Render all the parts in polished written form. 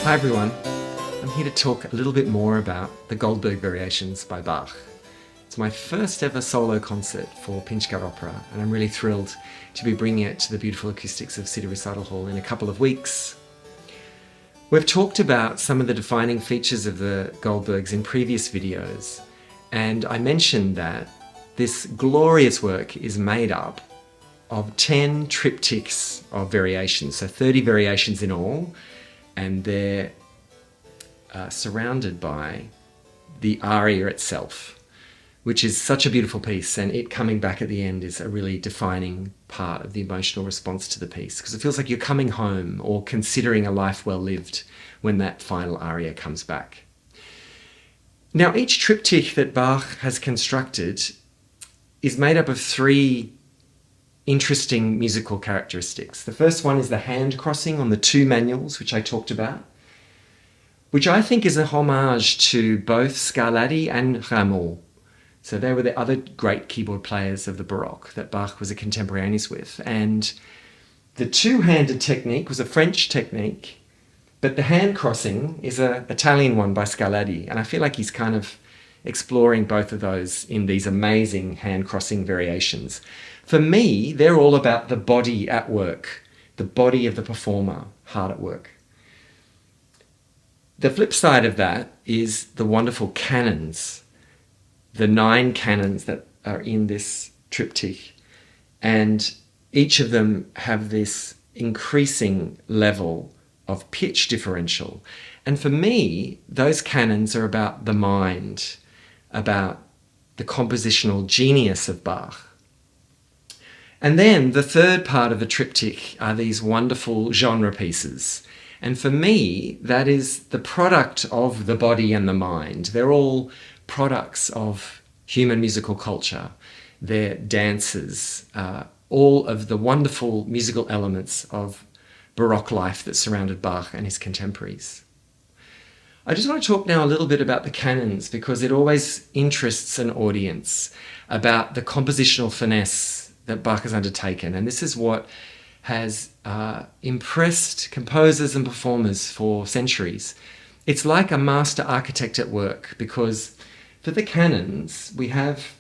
Hi everyone, I'm here to talk a little bit more about the Goldberg Variations by Bach. It's my first ever solo concert for Pinchgut Opera, and I'm really thrilled to be bringing it to the beautiful acoustics of City Recital Hall in a couple of weeks. We've talked about some of the defining features of the Goldbergs in previous videos, and I mentioned that this glorious work is made up of 10 triptychs of variations, so 30 variations in all, and they're surrounded by the aria itself, which is such a beautiful piece, and it coming back at the end is a really defining part of the emotional response to the piece, because it feels like you're coming home or considering a life well lived when that final aria comes back. Now, each triptych that Bach has constructed is made up of three interesting musical characteristics. The first one is the hand crossing on the two manuals, which I talked about, which I think is a homage to both Scarlatti and Rameau. So they were the other great keyboard players of the Baroque that Bach was a contemporaneous with. And the two-handed technique was a French technique, but the hand crossing is an Italian one by Scarlatti. And I feel like he's kind of exploring both of those in these amazing hand crossing variations. For me, they're all about the body at work, the body of the performer, hard at work. The flip side of that is the wonderful canons, the 9 canons that are in this triptych, and each of them have this increasing level of pitch differential. And for me, those canons are about the mind, about the compositional genius of Bach. And then the third part of the triptych are these wonderful genre pieces. And for me, that is the product of the body and the mind. They're all products of human musical culture. They're dances, all of the wonderful musical elements of Baroque life that surrounded Bach and his contemporaries. I just want to talk now a little bit about the canons, because it always interests an audience about the compositional finesse that Bach has undertaken. And this is what has impressed composers and performers for centuries. It's like a master architect at work, because for the canons, we have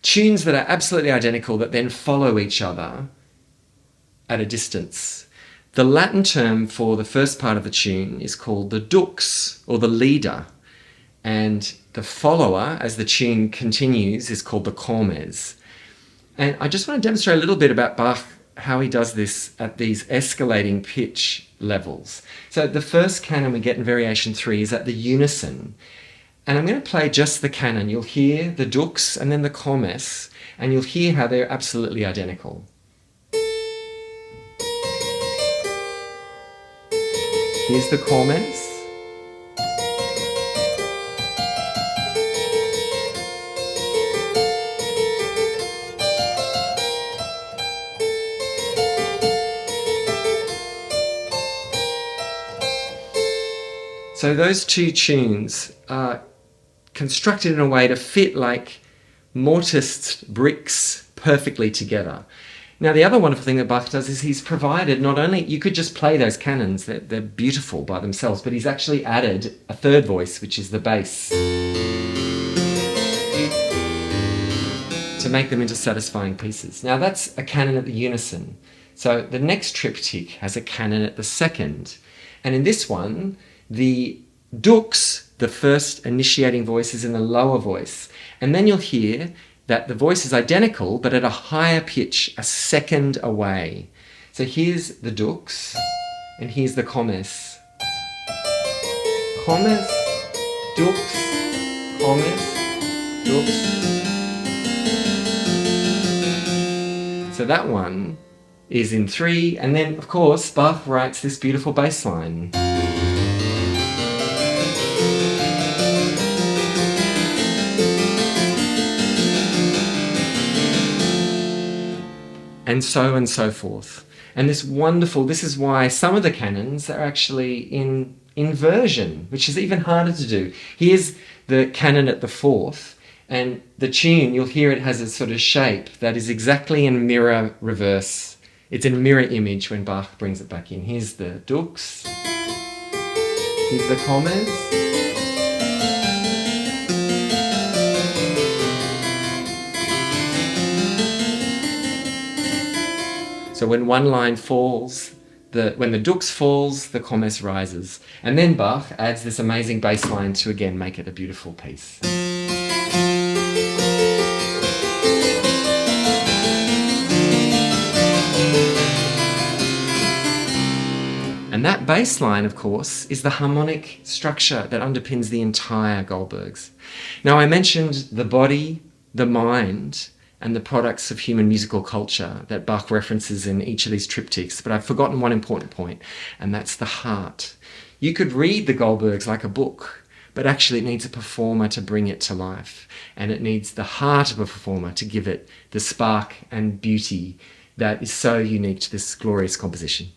tunes that are absolutely identical that then follow each other at a distance. The Latin term for the first part of the tune is called the dux, or the leader, and the follower, as the tune continues, is called the comes. And I just want to demonstrate a little bit about Bach, how he does this at these escalating pitch levels. So the first canon we get in variation 3 is at the unison. And I'm going to play just the canon. You'll hear the dux and then the comes, and you'll hear how they're absolutely identical. Here's the comes. So those two tunes are constructed in a way to fit like mortised bricks perfectly together. Now, the other wonderful thing that Bach does is he's provided not only, you could just play those canons, they're beautiful by themselves, but he's actually added a third voice, which is the bass, to make them into satisfying pieces. Now, that's a canon at the unison. So the next triptych has a canon at the second. And in this one, the dux, the first initiating voice, is in the lower voice. And then you'll hear that the voice is identical, but at a higher pitch, a second away. So here's the dux, and here's the comes. Comes, dux, comes, dux. So that one is in 3, and then, of course, Bach writes this beautiful bass line. And so forth. And this is why some of the canons are actually in inversion, which is even harder to do. Here's the canon at the 4th, and the tune, you'll hear it has a sort of shape that is exactly in mirror reverse. It's in a mirror image when Bach brings it back in. Here's the dux, Here's the commas. So when one line falls, when the dux falls, the commas rises. And then Bach adds this amazing bass line to again make it a beautiful piece. And that bass line, of course, is the harmonic structure that underpins the entire Goldbergs. Now, I mentioned the body, the mind, and the products of human musical culture that Bach references in each of these triptychs, but I've forgotten one important point, and that's the heart. You could read the Goldbergs like a book, but actually it needs a performer to bring it to life, and it needs the heart of a performer to give it the spark and beauty that is so unique to this glorious composition.